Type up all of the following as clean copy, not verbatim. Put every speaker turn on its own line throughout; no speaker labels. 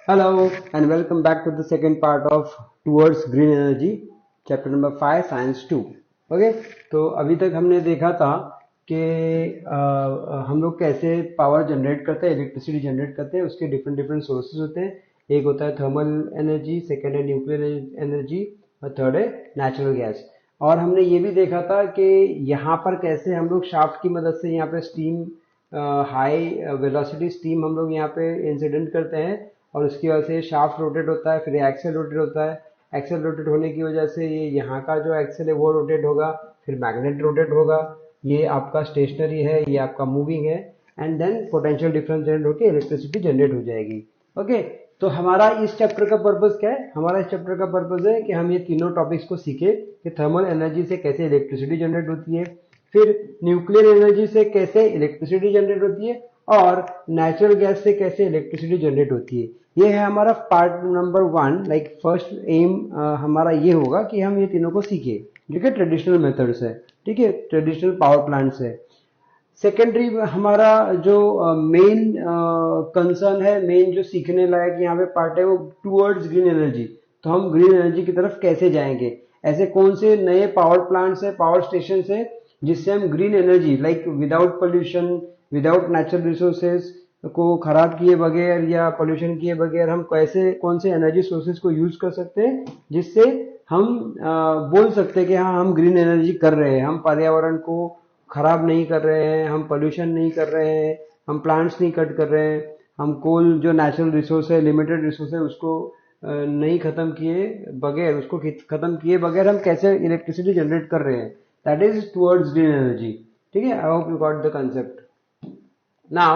Hello and welcome back to the second part of Towards Green Energy, chapter number 5, Science 2. Okay, तो अभी तक हमने देखा था कि हम लोग कैसे पावर जनरेट करते हैं, इलेक्ट्रिसिटी जनरेट करते हैं। उसके डिफरेंट डिफरेंट सोर्सेज होते हैं। एक होता है थर्मल एनर्जी, सेकेंड है न्यूक्लियर एनर्जी और थर्ड है नेचुरल गैस। और हमने ये भी देखा था कि यहाँ पर कैसे हम लोग शाफ्ट की मदद से यहाँ पे स्टीम, हाई वेलोसिटी स्टीम हम लोग यहाँ पे इंसिडेंट करते हैं और उसकी वजह से शाफ्ट रोटेट होता है, फिर एक्सेल रोटेट होता है। एक्सेल रोटेट होने की वजह से ये यहाँ का जो एक्सेल है वो रोटेट होगा, फिर मैग्नेट रोटेट होगा। ये आपका स्टेशनरी है, ये आपका मूविंग है, and then potential difference generate होकर इलेक्ट्रिसिटी जनरेट हो जाएगी। ओके, तो हमारा इस चैप्टर का पर्पस क्या है? हमारा इस चैप्टर का पर्पस है कि हम ये तीनों टॉपिक्स को सीखे कि थर्मल एनर्जी से कैसे इलेक्ट्रिसिटी जनरेट होती है, फिर न्यूक्लियर एनर्जी से कैसे इलेक्ट्रिसिटी जनरेट होती है, और नेचुरल गैस से कैसे इलेक्ट्रिसिटी जनरेट होती है। ये है हमारा part number 1। Like first M हमारा ये होगा कि हम ये तीनों को सीखे जो कि ट्रेडिशनल मेथड्स है, ठीक है, ट्रेडिशनल पावर प्लांट्स है। सेकेंडरी हमारा जो मेन कंसर्न है, मेन जो सीखने लायक यहाँ पे पार्ट है वो टूवर्ड्स ग्रीन एनर्जी। तो हम ग्रीन एनर्जी की तरफ कैसे जाएंगे, ऐसे कौन से नए पावर प्लांट्स है, पावर स्टेशन है जिससे हम green energy like without pollution, without natural resources को खराब किए बगैर या पोल्यूशन किए बगैर हम कैसे कौन से एनर्जी सोर्सेज को यूज कर सकते हैं जिससे हम बोल सकते हैं कि हाँ हम ग्रीन एनर्जी कर रहे हैं, हम पर्यावरण को खराब नहीं कर रहे हैं, हम पोल्यूशन नहीं कर रहे हैं, हम प्लांट्स नहीं कट कर रहे हैं, हम कोल जो नेचुरल रिसोर्स है, लिमिटेड रिसोर्स है, उसको नहीं खत्म किए बगैर, उसको खत्म किए बगैर हम कैसे इलेक्ट्रिसिटी जनरेट कर रहे हैं। That is towards green energy. ठीक है, I hope you got the concept. Now,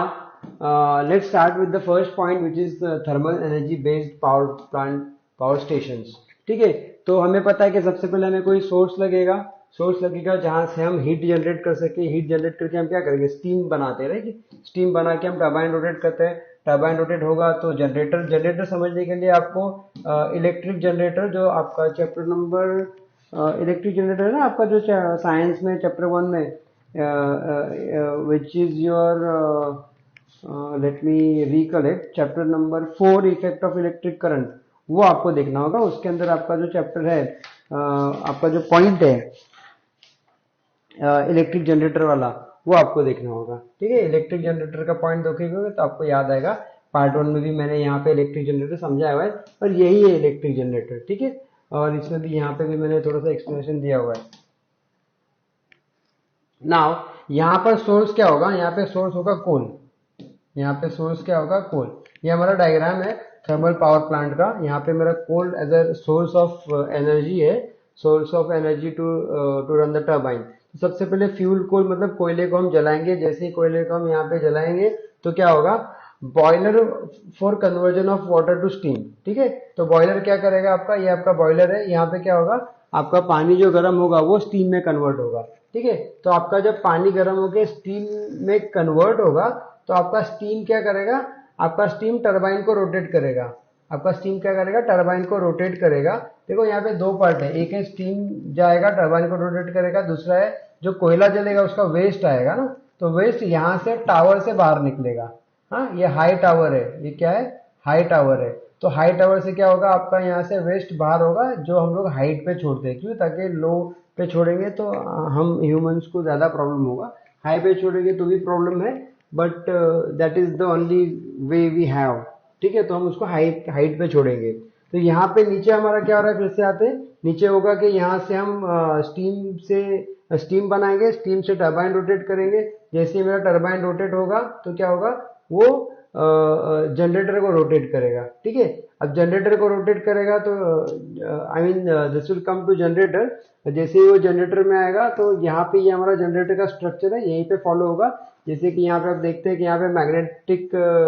let's start with the first point, which is the thermal energy based power plant, power stations. ठीक है, तो हमें पता है कि सबसे पहले हमें कोई सोर्स लगेगा जहां से हम हीट जनरेट कर सके। हीट जनरेट करके हम क्या करेंगे, स्टीम बनाते हैं, राइट। स्टीम बना के हम टरबाइन रोटेट करते हैं। टरबाइन रोटेट होगा तो जनरेटर समझने के लिए आपको इलेक्ट्रिक जनरेटर, जो आपका चैप्टर नंबर इलेक्ट्रिक जनरेटर है ना आपका, जो साइंस में चैप्टर 1 में which is your let me recollect, chapter number 4 effect of electric current, वो आपको देखना होगा। उसके अंदर आपका जो चैप्टर है, आपका जो पॉइंट है इलेक्ट्रिक जनरेटर वाला, वो आपको देखना होगा। ठीक है, इलेक्ट्रिक जनरेटर का पॉइंट देखेंगे तो आपको याद आएगा। पार्ट 1 में भी मैंने यहाँ पे इलेक्ट्रिक जनरेटर समझाया हुआ है और यही है इलेक्ट्रिक जनरेटर। ठीक है, और इसमें भी यहाँ पे भी मैंने थोड़ा सा एक्सप्लेनेशन दिया हुआ है। नाउ यहाँ पर सोर्स क्या होगा, यहाँ पे सोर्स होगा कोल। यहाँ पे सोर्स क्या होगा, कोल। ये हमारा डायग्राम है थर्मल पावर प्लांट का। यहाँ पे मेरा coal as a source of energy है, source of energy to to run the turbine. तो सबसे पहले फ्यूल कोल मतलब कोयले को हम जलाएंगे। जैसे ही कोयले को हम यहाँ पे जलाएंगे तो क्या होगा, boiler for conversion of water to steam. ठीक है, तो बॉयलर क्या करेगा आपका, ये आपका बॉयलर है। यहाँ पे क्या होगा, आपका पानी जो गर्म होगा वो स्टीम में कन्वर्ट होगा। ठीक है, तो आपका जब पानी गर्म होकर स्टीम में कन्वर्ट होगा तो आपका स्टीम क्या करेगा, आपका स्टीम टरबाइन को रोटेट करेगा। आपका स्टीम क्या करेगा, टरबाइन को रोटेट करेगा। देखो यहाँ पे दो पार्ट है, एक है स्टीम जाएगा टरबाइन को रोटेट करेगा, दूसरा है जो कोयला जलेगा उसका वेस्ट आएगा ना, तो वेस्ट यहाँ से टावर से बाहर निकलेगा। हाँ, ये हाई टावर है, ये क्या है, हाई टावर है। तो हाई टावर से क्या होगा, आपका यहाँ से वेस्ट बाहर होगा जो हम लोग हाइट पे छोड़ते हैं। क्यों, ताकि लो पे छोड़ेंगे तो हम ह्यूमंस को ज्यादा प्रॉब्लम होगा, हाई पे छोड़ेंगे तो भी प्रॉब्लम है, but that is the only way we have. ठीक है, तो हम उसको हाइट पे छोड़ेंगे। तो यहाँ पे नीचे हमारा क्या हो रहा है, फिर से आते हैं नीचे, होगा कि यहाँ से हम स्टीम बनाएंगे, स्टीम से टरबाइन रोटेट करेंगे। जैसे ही मेरा टरबाइन रोटेट होगा तो क्या होगा, वो जनरेटर को रोटेट करेगा। ठीक है, अब जनरेटर को रोटेट करेगा तो I mean this will come to generator. जैसे ही वो जनरेटर में आएगा तो यहाँ पे ये हमारा जनरेटर का स्ट्रक्चर है, यहीं पे फॉलो होगा। जैसे कि यहाँ पे आप देखते हैं कि यहाँ पे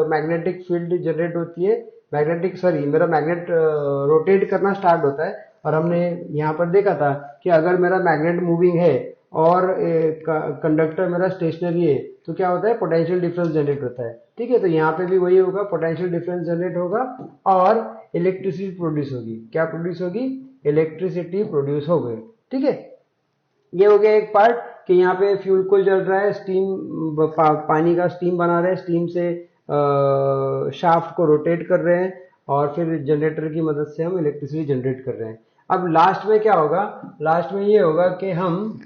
मैग्नेटिक फील्ड जनरेट होती है, मेरा मैग्नेट रोटेट करना स्टार्ट होता है। और हमने यहाँ पर देखा था कि अगर मेरा मैग्नेट मूविंग है और कंडक्टर मेरा स्टेशनरी है तो क्या होता है, पोटेंशियल डिफरेंस जनरेट होता है। ठीक है, तो यहाँ पे भी वही होगा, पोटेंशियल डिफरेंस जनरेट होगा और इलेक्ट्रिसिटी प्रोड्यूस होगी। क्या प्रोड्यूस होगी, इलेक्ट्रिसिटी प्रोड्यूस होगी। ठीक है, ये हो गया एक पार्ट कि यहाँ पे फ्यूल कोल जल रहा है, पानी का स्टीम बना रहे हैं, स्टीम से शाफ्ट को रोटेट कर रहे हैं और फिर जनरेटर की मदद से हम इलेक्ट्रिसिटी जनरेट कर रहे हैं। अब लास्ट में क्या होगा, लास्ट में ये होगा कि हम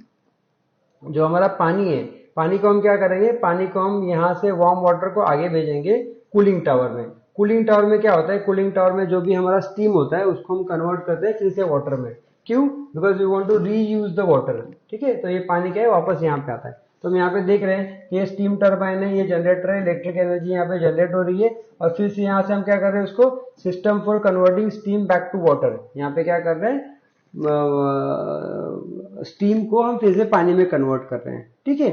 जो हमारा पानी है, पानी को हम क्या करेंगे, पानी को हम यहाँ से वार्म वाटर को आगे भेजेंगे कूलिंग टावर में। कूलिंग टावर में क्या होता है, कूलिंग टावर में जो भी हमारा स्टीम होता है उसको हम कन्वर्ट करते हैं फिर से वाटर में। क्यों? Because we want to reuse the water. ठीक है, तो ये पानी क्या है वापस यहाँ पे आता है। तो हम यहाँ पे देख रहे हैं कि ये स्टीम टर्बाइन है, ये जनरेटर है, इलेक्ट्रिक एनर्जी यहाँ पे जनरेट हो रही है और फिर से यहाँ से हम क्या कर रहे हैं, उसको system for converting steam back to water, यहाँ पे क्या कर रहे हैं, स्टीम को हम फिर से पानी में कन्वर्ट कर रहे हैं। ठीक है,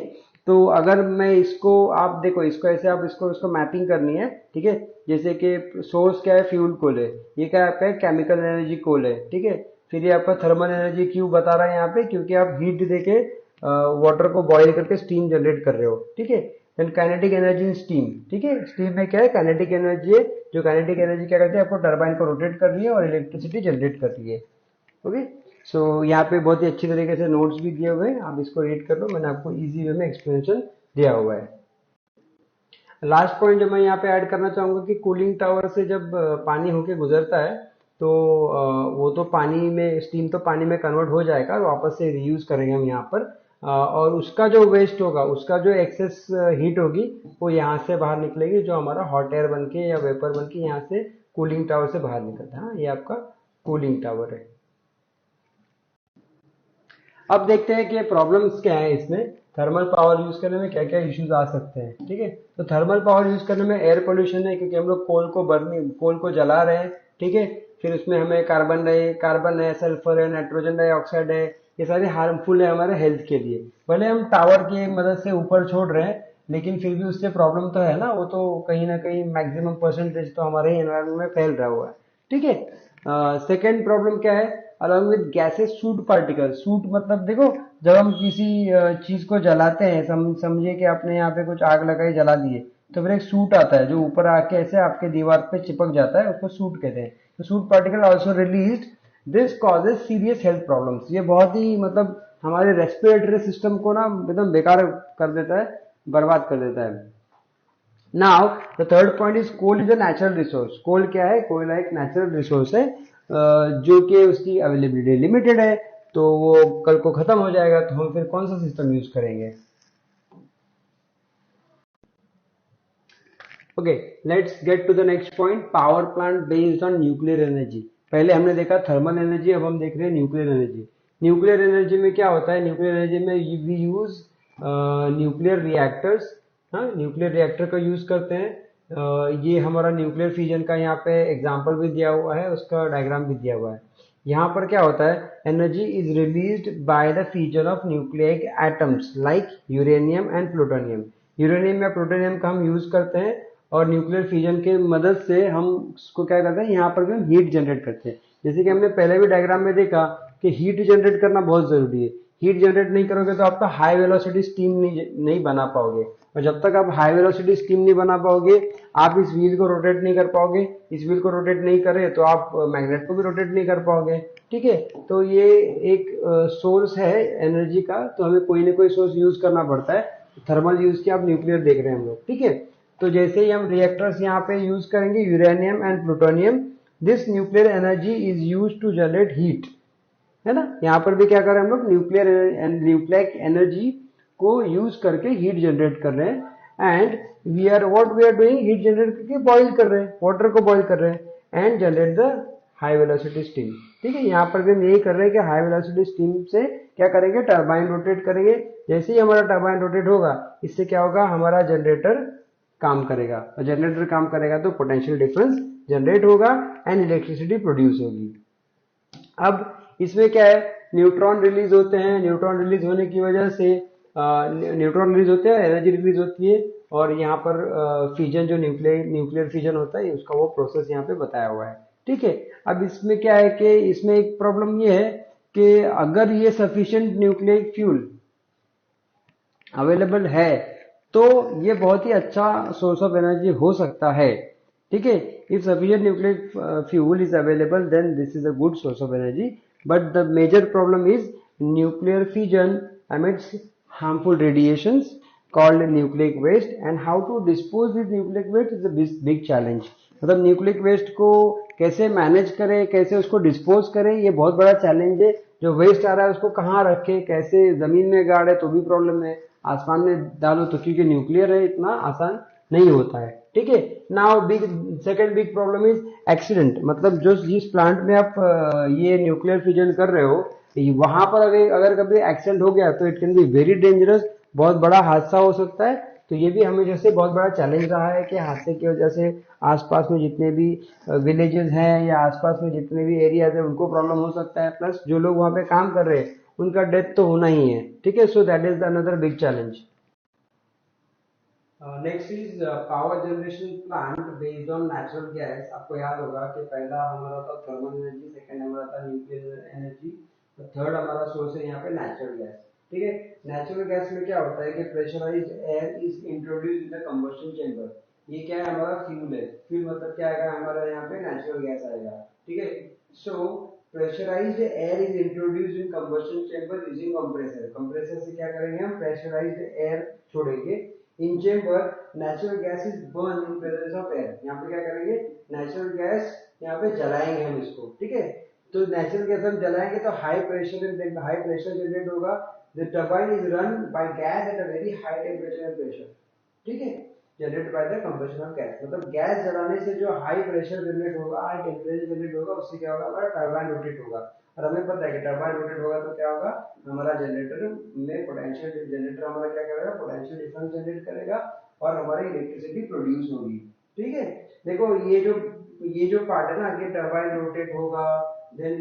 तो अगर मैं इसको, आप देखो इसको ऐसे, आप इसको मैपिंग करनी है। ठीक है, जैसे कि सोर्स क्या है, फ्यूल कोल है, ये क्या आपका है, केमिकल एनर्जी कोल है। ठीक है, फिर ये आपका थर्मल एनर्जी क्यों बता रहा है यहाँ पे, क्योंकि आप हीट देके वाटर को बॉईल करके स्टीम जनरेट कर रहे हो। ठीक है, then kinetic energy in steam. ठीक है, स्टीम में क्या है, काइनेटिक एनर्जी है, जो काइनेटिक एनर्जी क्या करती है, आपको टरबाइन को रोटेट कर रही है और इलेक्ट्रिसिटी जनरेट कर रही है। ओके, सो यहाँ पे बहुत ही अच्छी तरीके से नोट्स भी दिए हुए हैं, आप इसको रीड कर लो, मैंने आपको इजी वे में एक्सप्लेनेशन दिया हुआ है। लास्ट पॉइंट जो मैं यहाँ पे ऐड करना चाहूंगा कि कूलिंग टावर से जब पानी होके गुजरता है तो वो तो पानी में, स्टीम तो पानी में कन्वर्ट हो जाएगा, वापस से रीयूज करेंगे हम यहाँ पर, और उसका जो वेस्ट होगा, उसका जो एक्सेस हीट होगी वो यहाँ से बाहर निकलेगी, जो हमारा हॉट एयर बन के या वेपर बन के यहाँ से कूलिंग टावर से बाहर निकलता है। हाँ, ये आपका कूलिंग टावर है। अब देखते हैं कि प्रॉब्लम्स क्या है इसमें, थर्मल पावर यूज करने में क्या क्या इश्यूज आ सकते हैं। ठीक है, तो थर्मल पावर यूज करने में एयर पोल्यूशन है, क्योंकि हम लोग कोल को जला रहे हैं। ठीक है, फिर उसमें हमें कार्बन है, सल्फर है, नाइट्रोजन डाइऑक्साइड है, ये सारे हार्मफुल है हमारे हेल्थ के लिए। भले हम टावर की मदद से ऊपर छोड़ रहे हैं, लेकिन फिर भी उससे प्रॉब्लम तो है ना, वो तो कहीं ना कहीं मैक्सिमम परसेंटेज तो हमारे ही एनवायरमेंट में फैल रहा हुआ है। ठीक है, सेकेंड प्रॉब्लम क्या है, along with gases suit particle. Suit मतलब देखो, जब हम किसी चीज को जलाते हैं, समझिए कि आपने यहाँ पे कुछ आग लगाई, जला दिए, तो फिर एक सूट आता है जो ऊपर आके ऐसे आपके दीवार पे चिपक जाता है, उसको सूट कहते हैं। तो suit particle also released, this causes serious health problems. ये बहुत ही मतलब हमारे रेस्पिरेटरी सिस्टम को ना एकदम बेकार कर देता है, बर्बाद कर देता है। Now the third point is coal is a natural resource. Coal क्या है, कोयला एक नेचुरल रिसोर्स है, जो कि उसकी अवेलेबिलिटी लिमिटेड है, तो वो कल को खत्म हो जाएगा, तो हम फिर कौन सा सिस्टम यूज करेंगे। Okay, let's get to the next point, power plant based on nuclear energy. पहले हमने देखा थर्मल एनर्जी, अब हम देख रहे हैं न्यूक्लियर एनर्जी। न्यूक्लियर एनर्जी में क्या होता है, न्यूक्लियर एनर्जी में वी यूज न्यूक्लियर रिएक्टर्स। हाँ, न्यूक्लियर रिएक्टर का यूज करते हैं। ये हमारा न्यूक्लियर फ्यूजन का यहाँ पे एग्जाम्पल भी दिया हुआ है, उसका डायग्राम भी दिया हुआ है। यहाँ पर क्या होता है, energy is released by the fusion of nucleic atoms like uranium and plutonium. Uranium या प्लूटोनियम का हम यूज करते हैं और न्यूक्लियर फ्यूजन के मदद से हम उसको क्या करते हैं, यहाँ पर भी हम हीट जनरेट करते हैं। जैसे कि हमने पहले भी डायग्राम में देखा कि हीट जनरेट करना बहुत जरूरी है। हीट जनरेट नहीं करोगे तो आपका हाई वेलोसिटी स्टीम नहीं बना पाओगे, और जब तक आप हाई वेलोसिटी स्टीम नहीं बना पाओगे, आप इस व्हील को रोटेट नहीं कर पाओगे। इस व्हील को रोटेट नहीं करे तो आप मैग्नेट को भी रोटेट नहीं कर पाओगे। ठीक है, तो ये एक सोर्स है एनर्जी का, तो हमें कोई ना कोई सोर्स यूज करना पड़ता है। थर्मल यूज किया, आप न्यूक्लियर देख रहे हैं हम लोग। ठीक है, तो जैसे ही हम रिएक्टर्स यहाँ पे यूज करेंगे uranium and plutonium, this nuclear energy is use to generate heat, है ना। यहाँ पर भी क्या कर रहे हैं हम लोग, न्यूक्लियर एनर्जी को यूज करके हीट जनरेट कर रहे हैं। And we are doing, heat generate करके बॉइल कर रहे हैं, वाटर को बॉइल कर रहे हैं and generate the high velocity steam. ठीक है, यहाँ पर भी हम यही कर रहे हैं कि हाई वेलोसिटी स्टीम से क्या करेंगे, टरबाइन रोटेट करेंगे। जैसे ही हमारा टरबाइन रोटेट होगा, इससे क्या होगा, हमारा जनरेटर काम करेगा, और जनरेटर काम करेगा तो पोटेंशियल डिफरेंस जनरेट होगा एंड इलेक्ट्रिसिटी प्रोड्यूस होगी। अब इसमें क्या है, न्यूट्रॉन रिलीज होते हैं, न्यूट्रॉन रिलीज होने की वजह से न्यूट्रॉन रिलीज होते हैं, एनर्जी रिलीज होती है, और यहाँ पर फ्यूजन, जो न्यूक्लियर फ्यूजन होता है, उसका वो प्रोसेस यहाँ पे बताया हुआ है। ठीक है, अब इसमें क्या है कि इसमें एक प्रॉब्लम ये है कि अगर ये सफिशिएंट न्यूक्लियर फ्यूल अवेलेबल है तो ये बहुत ही अच्छा सोर्स ऑफ एनर्जी हो सकता है। ठीक है, if sufficient nuclear fuel is available then this is a good source of energy, but the major problem is nuclear fusion emits harmful radiations called nucleic waste, and how to dispose this nucleic waste is a big challenge. मतलब nucleic waste को कैसे manage करें, कैसे उसको dispose करें, ये बहुत बड़ा चैलेंज है। जो वेस्ट आ रहा है उसको कहाँ रखें, कैसे जमीन में गाड़े तो भी प्रॉब्लम है, आसमान में डालो तो, क्योंकि न्यूक्लियर है इतना आसान नहीं होता है। ठीक है, now second big problem is accident. मतलब जो जिस प्लांट में आप ये न्यूक्लियर फ्यूजन कर रहे हो, वहां पर अगर कभी एक्सीडेंट हो गया तो it can be very dangerous, बहुत बड़ा हादसा हो सकता है। तो ये भी हमें जैसे बहुत बड़ा चैलेंज रहा है कि हादसे की वजह से आसपास में जितने भी विलेजेस हैं या आसपास में जितने भी एरियाज है उनको प्रॉब्लम हो सकता है, प्लस जो लोग वहां पे काम कर रहे हैं उनका डेथ तो होना ही है। ठीक है, so that is another big challenge. Next is power generation plant based on natural gas. आपको याद होगा कि पहला हमारा था थर्मल एनर्जी, सेकंड हमारा था न्यूक्लियर एनर्जी, तो थर्ड हमारा सोर्स है यहाँ पे नेचुरल गैस। ठीक है, नेचुरल गैस में क्या होता है कि pressurised air is introduce in the combustion chamber. ये क्या है, हमारा फ्यूल है। फ्यूल मतलब क्या आएगा हमारा यहाँ पे, नेचुरल गैस आएगा। ठीक है, so pressurised air is introduced in combustion chamber using compressor. Compressor से क्या करेंगे हम, प्रेशराइज्ड एयर छोड़ेंगे। In chamber natural gas is burn in presence of air. यहाँ पे क्या करेंगे, नेचुरल गैस यहाँ पे जलाएंगे हम इसको। ठीक है, तो नेचुरल गैस हम जलाएंगे तो हाई प्रेशर जनरेट होगा। The turbine is run by gas at a very high temperature and pressure. ठीक है, generate by the combustion of gas, मतलब गैस जलाने से जो हाई प्रेशर जनरेट होगा, हाई टेम्परेचर जनरेट होगा, उससे क्या होगा, हमारा टर्बाइन रोटेट होगा। और हमें पता है कि टर्बाइन रोटेट होगा तो क्या होगा, हमारा जनरेटर में पोटेंशियल, जनरेटर हमारा क्या करेगा, पोटेंशियल डिफरेंस जनरेट करेगा और हमारी इलेक्ट्रिसिटी प्रोड्यूस होगी। ठीक है, देखो ये जो पार्ट है ना, कि टर्बाइन रोटेट होगा, देन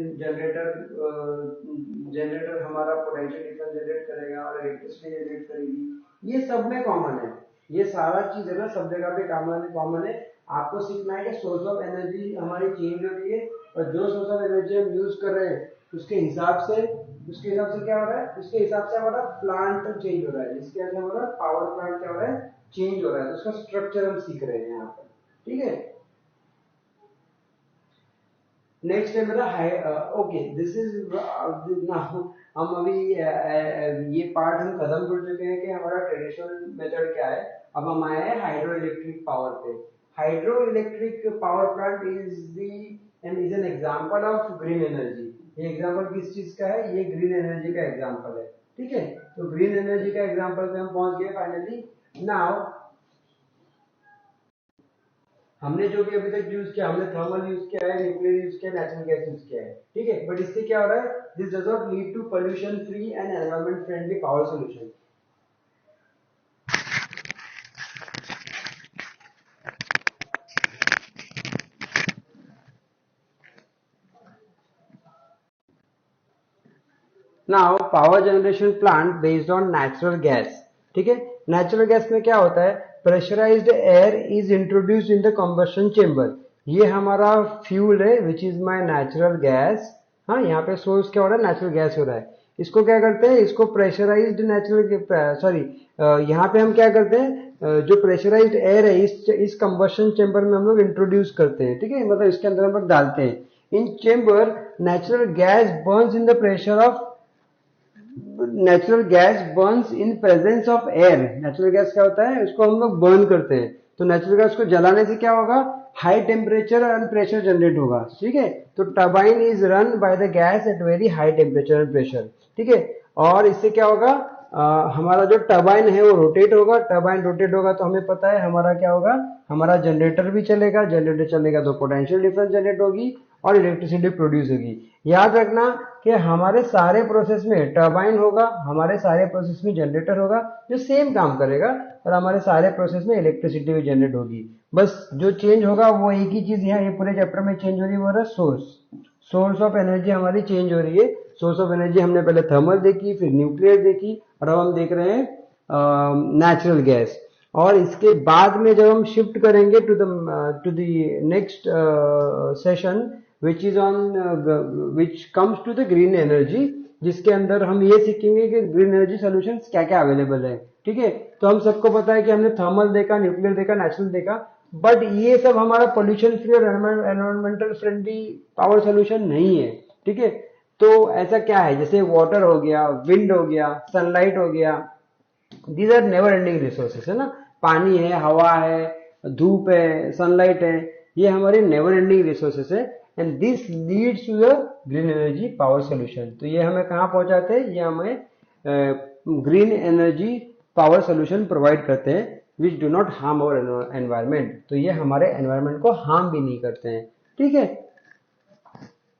जनरेटर हमारा पोटेंशियल डिफरेंस जनरेट करेगा और इलेक्ट्रिसिटी जनरेट करेगी, ये सब में कॉमन है। ये सारा चीज है ना, सब जगह पे कॉमन है। आपको सीखना है कि सोर्स ऑफ एनर्जी हमारी चेंज हो रही है और जो सोर्स ऑफ एनर्जी हम यूज कर रहे हैं उसके हिसाब से क्या हो रहा है, उसके हिसाब से हमारा प्लांट चेंज हो रहा है, जिसके वजह से हमारा पावर प्लांट क्या हो रहा है, चेंज हो रहा है। तो उसका स्ट्रक्चर हम सीख रहे हैं यहाँ पर। ठीक है, नेक्स्ट है मेरा high, okay this is now हम अभी ये पार्ट हम खत्म कर चुके हैं कि हमारा ट्रेडिशनल मेथड क्या है। अब हम आए हैं हाइड्रो इलेक्ट्रिक पावर पे। Hydro electric power plant is an example of green energy. ये एग्जांपल किस चीज का है, ये ग्रीन एनर्जी का एग्जांपल है। ठीक है, तो ग्रीन एनर्जी का एग्जांपल पे हम पहुंच गए फाइनली। नाउ हमने जो भी अभी तक यूज किया, हमने थर्मल यूज किया है, न्यूक्लियर यूज किया है, नेचुरल गैस यूज किया है। ठीक है, बट इससे क्या हो रहा है, this does not lead to pollution free and environment friendly power solution. Now power generation plant based on natural gas. ठीक है, नेचुरल गैस में क्या होता है, pressurised air is introduced in the combustion chamber. ये हमारा फ्यूल है which is my natural gas. हाँ, यहाँ पे सोर्स क्या हो रहा है, नेचुरल गैस हो रहा है। इसको क्या करते हैं, इसको प्रेशराइज्ड नेचुरल सॉरी यहाँ पे हम क्या करते हैं, जो प्रेशराइज्ड एयर है इस कंबशन चेंबर में हम लोग इंट्रोड्यूस करते हैं। ठीक है, मतलब इसके अंदर हम लोग डालते हैं। In chamber natural gas burns in the pressure of natural gas burns in presence of air. Natural gas क्या होता है, उसको हम लोग बर्न करते हैं। तो नेचुरल गैस को जलाने से क्या होगा, high temperature and pressure generate होगा। ठीक है, तो turbine is run by the gas at very high temperature and pressure. ठीक है, और इससे क्या होगा, हमारा जो टर्बाइन है वो रोटेट होगा। टर्बाइन रोटेट होगा तो हमें पता है हमारा क्या होगा, हमारा जनरेटर भी चलेगा। जनरेटर चलेगा तो पोटेंशियल डिफरेंस जनरेट होगी और इलेक्ट्रिसिटी प्रोड्यूस होगी। याद रखना कि हमारे सारे प्रोसेस में टर्बाइन होगा, हमारे सारे प्रोसेस में जनरेटर होगा जो सेम काम करेगा, और हमारे सारे प्रोसेस में इलेक्ट्रिसिटी भी जनरेट होगी। बस जो चेंज होगा वो एक ही चीज यहाँ ये पूरे चैप्टर में चेंज हो रही है, वो है सोर्स ऑफ एनर्जी हमारी चेंज हो रही है। सोर्स ऑफ एनर्जी हमने पहले थर्मल देखी, फिर न्यूक्लियर देखी, और अब हम देख रहे हैं नेचुरल गैस। और इसके बाद में जब हम शिफ्ट करेंगे to the next session which comes to the green energy, जिसके अंदर हम ये सीखेंगे कि ग्रीन एनर्जी सॉल्यूशंस क्या क्या अवेलेबल है। ठीक है, तो हम सबको पता है कि हमने थर्मल देखा, न्यूक्लियर देखा, नेचुरल देखा, बट ये सब हमारा पोल्यूशन फ्री और एनवायरमेंटल फ्रेंडली पावर सोल्यूशन नहीं है। ठीक है, तो ऐसा क्या है, जैसे वाटर हो गया, विंड हो गया, सनलाइट हो गया, these are never ending resources है ना। पानी है, हवा है, धूप है, सनलाइट है, ये हमारे नेवर एंडिंग रिसोर्सेस है and this leads to the green energy power solution. तो ये हमें कहाँ पहुंचाते हैं, ये हमें green energy power solution provide करते हैं which do not harm our environment. तो ये हमारे एनवायरमेंट को हार्म भी नहीं करते हैं, ठीक है।